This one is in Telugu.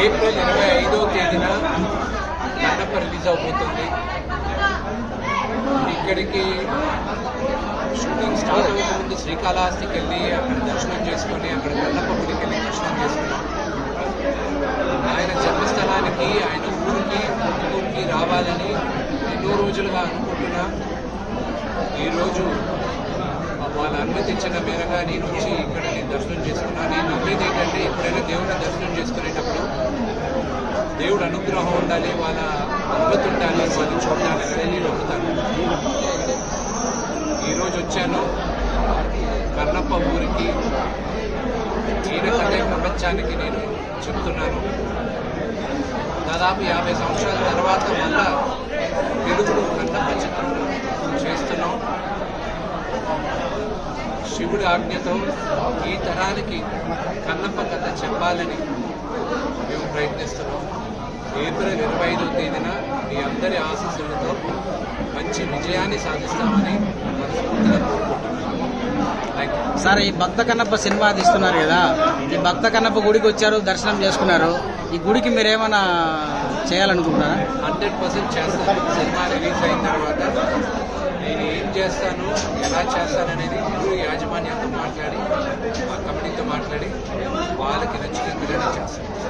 ఏప్రిల్ 25వ తేదీన కన్నప్ప రిలీజ్ అవబోతుంది. ఇక్కడికి షూటింగ్ స్టార్ట్ అవ్వక ముందు శ్రీకాళహస్తికి వెళ్ళి అక్కడ దర్శనం చేసుకొని అక్కడ కన్నప్ప గుడికి వెళ్ళి దర్శనం చేసుకున్నాం. ఆయన జన్మస్థలానికి ఆయన ఊరికి రావాలని ఎన్నో రోజులుగా అనుకుంటున్నా. ఈరోజు వాళ్ళ అనుమతి ఇచ్చిన మేరగా నేను వచ్చి ఇక్కడ నేను దర్శనం చేసుకున్నాను. నేను నమ్మేది ఏంటంటే ఎప్పుడైనా దేవుడిని దర్శనం చేసుకునేటప్పుడు దేవుడు అనుగ్రహం ఉండాలి, వాళ్ళ అనుమతి ఉండాలి, వాళ్ళు చూడాలి అని నేను నమ్ముతాను. ఈరోజు వచ్చాను కన్నప్ప ఊరికి. ఈయన కథ ప్రపంచానికి నేను చెప్తున్నాను. దాదాపు 50 సంవత్సరాల తర్వాత మళ్ళా తెలుగులో కన్నప్ప చిత్రం చేస్తున్నాం. శివుడి ఆజ్ఞతో ఈ తరానికి కన్నప్ప కథ చెప్పాలని మేము ప్రయత్నిస్తున్నాం. ఏప్రిల్ 25వ తేదీన మీ అందరి ఆశీస్సులతో మంచి విజయాన్ని సాధిస్తామని మనస్ఫూర్తిగా కోరుకుంటున్నాను. సార్, ఈ భక్త కన్నప్ప సినిమా తీస్తున్నారు కదా, ఈ భక్త కన్నప్ప గుడికి వచ్చారు, దర్శనం చేసుకున్నారు. ఈ గుడికి మీరేమైనా చేయాలనుకుంటున్నారా? 100% చేస్తాను. సినిమా రిలీజ్ అయిన తర్వాత నేను ఏం చేస్తాను, ఎలా చేస్తాను అనేది గుడి యాజమాన్యంతో మాట్లాడి, ఆ కమిటీతో మాట్లాడి వాళ్ళకి నచ్చినట్టుగానే చేస్తాను.